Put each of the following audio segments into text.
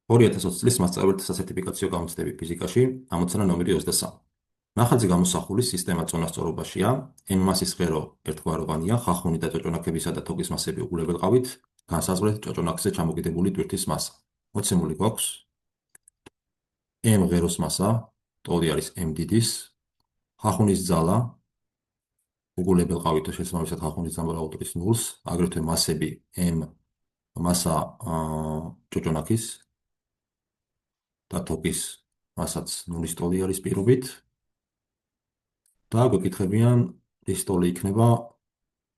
2020 წლის მასწავლებლთა სასერტიფიკაციო გამოცდები ფიზიკაში, ამოცანა ნომერი 23. ნახატზე გამოსახული სისტემა წონასწორობაშია, n-მასის ღერო ერთგვაროვანია, ხახუნი და ჭოჭონაქებისა და თოკის მასები უგულებელყავით, განსაზღვრეთ ჭოჭონაქზე ჩამოკიდებული ტვირთის მასა. მოცემული გვაქვს m ღეროს მასა, ტოლი არის m დიდის, ხახუნის ძალა, უგულებელყავით შესაბამისად ხახუნის ძალა უდრის 0-ს, აგრეთვე მასები m მასა ჭოჭონაქის და თოკის მასაც 0-ის ტოლი არის პირობით და გვეკითხებიან ის ტოლი იქნება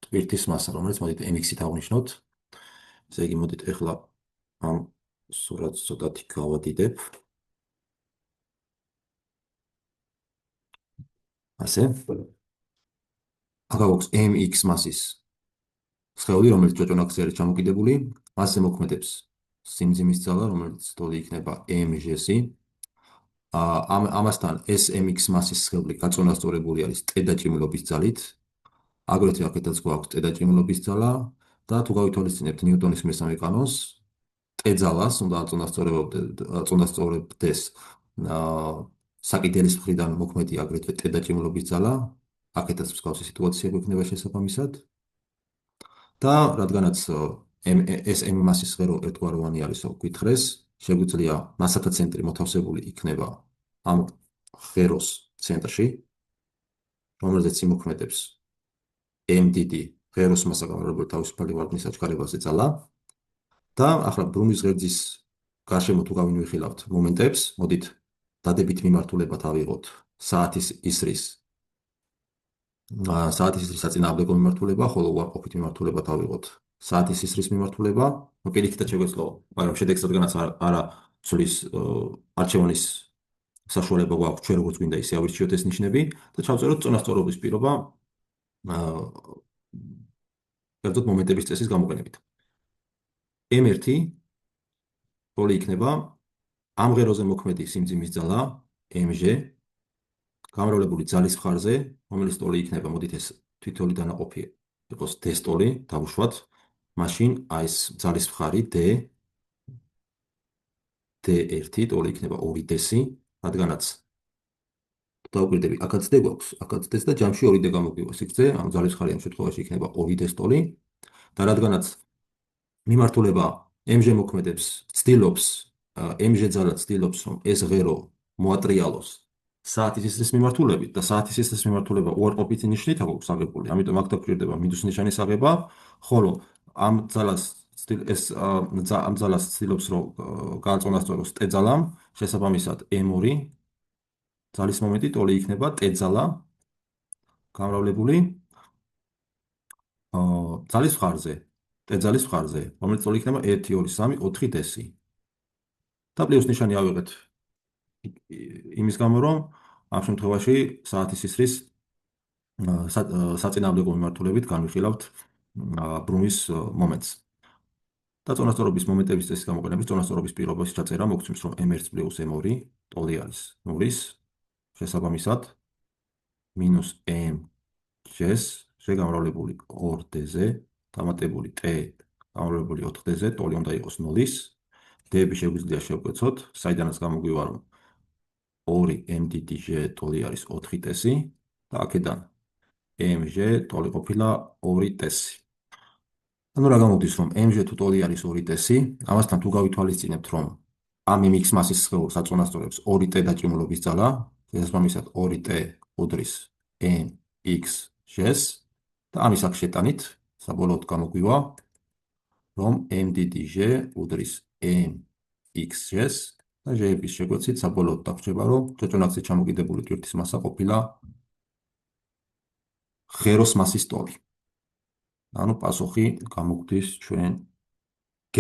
ტვირთის მასა, რომელიც მოდით mx-ით აღვნიშნოთ. ესე იგი მოდით ახლა ამ სურათს ცოტათი გავადიდებ. ასე. აქ გვაქვს mx მასის სხეული, რომელიც ჭოჭონაქზე არის ჩამოკიდებული, მასზე მოქმედებს სიმძიმის ძალა, რომელიც ტოლი იქნება mg-ი. ამასთან ეს mx მასის სხეული გაწონასწორებული არის ტ დაჭიმულობის ძალით. აგრეთვე აქეთაც გვაქვს ტ დაჭიმულობის ძალა და თუ გავითვალისწინებთ ნიუტონის მესამე კანონს, ტ ძალას უნდა აწონასწორებდეს საკიდელის მხრიდან მოქმედი აგრეთვე ტ დაჭიმულობის ძალა. აქეთაც მსგავსი სიტუაცია გვექნება შესაბამისად. და რადგანაც ეს m მასის სხერო ერთგვაროვანი არის, გითხრეს, შეგვიძლია მასათა ცენტრი მოთავსებული იქნება ამ ღეროს ცენტრში, რომელზეც იმოქმედებს m დიდი ღეროს მასა გამრავლებული თავისუფალი ვარდნის აჩქარებაზე ძალა. და ახლა ბრუნვის ღერძის გარშემო თუ გავინვიხილავთ მომენტებს, მოდით დადებით მიმართულებად ავიღოთ საათის ისრის საწინააღმდეგო მიმართულება, ხოლო უარყოფით მიმართულებად ავიღოთ საათის ისრის მიმართულება. პირიქითაც შეგვეძლო, მაგრამ შედეგს რადგანაც არა ცვლის არჩევანის საშუალება გვაქვს, ჩვენ როგორც გვინდა ისე ავირჩიოთ ეს ნიშნები და ჩავწეროთ წონასწორობის პირობა კერძოდ მომენტების წესის გამოყენებით. m1 ტოლი იქნება ამ ღეროზე მოქმედი სიმძიმის ძალა mg გამრავლებული ძალის მხარზე, რომელიც ტოლი იქნება, მოდით ეს თითოეული დანაყოფი იყოს d-ს ტოლი, დავუშვათ, მაშინ ეს ძალის მხარი d1 ტოლი იქნება 2d-ი, რადგანაც დავუკვირდები, აქაც d გვაქვს, აქაც d და ჯამში 2d გამოგვივა სიგრძე, ამ ძალის მხარი ამ შემთხვევაში იქნება 2d-ს ტოლი და რადგანაც მიმართულება mg მოქმედებს, mg ძალა ცდილობს, რომ ეს ღერო მოატრიალოს საათის ისრის მიმართულებით და საათის ისრის მიმართულება უარყოფითი ნიშნით აქვს აღებული, ამიტომ აქ დაგვჭირდება მინუს ნიშანის აღება, ხოლო ამ ძალას ცდილობს, რომ გააწონასწოროს ტ ძალამ, შესაბამისად m2 ძალის მომენტი ტოლი იქნება ტ ძალა გამრავლებული ძალის მხარზე, ტ ძალის მხარზე, რომელიც ტოლი იქნება 1 2 3 4 d-ი. და პლუს ნიშანი ავიღეთ იმის გამო, რომ ამ შემთხვევაში საათის ისრის საწინააღმდეგო მიმართულებით განვიხილავთ ბრუნვის მომენტს. და წონასწორობის მომენტების წესის გამოყენებით წონასწორობის პირობის ჩაწერა მოგცემს, რომ m1 + m2 ტოლი არის 0-ის შესაბამისად მინუს mg-ს შეგამრავლებული 2d-ზე დამატებული t გამრავლებული 4d-ზე ტოლი უნდა იყოს 0-ის. d-ები შეგვიძლია შევკვეცოთ, საიდანაც გამოგვივა, რომ 2mg ტოლი არის 4t-ი და აქედან mg ტოლი ყოფილა 2t-ი. ანუ რა გამოდის, რომ mg თუ ტოლი არის 2t-ი, ამასთან თუ გავითვალისწინებთ, რომ ამ mx მასის სხეულს აწონასწორებს 2t დაჭიმულობის ძალა, შესაბამისად 2t უდრის mx-ს და ამის აქ შეტანით, საბოლოოდ გამოგვივა, რომ m დიდი g უდრის mx-ს და g-ების შეკვეცით საბოლოოდ დაგვრჩება, რომ ჭოჭონაქზე ჩამოკიდებული ტვირთის მასა ყოფილა ღეროს მასის ტოლი. ანუ პასუხი გამოგვდის ჩვენ G.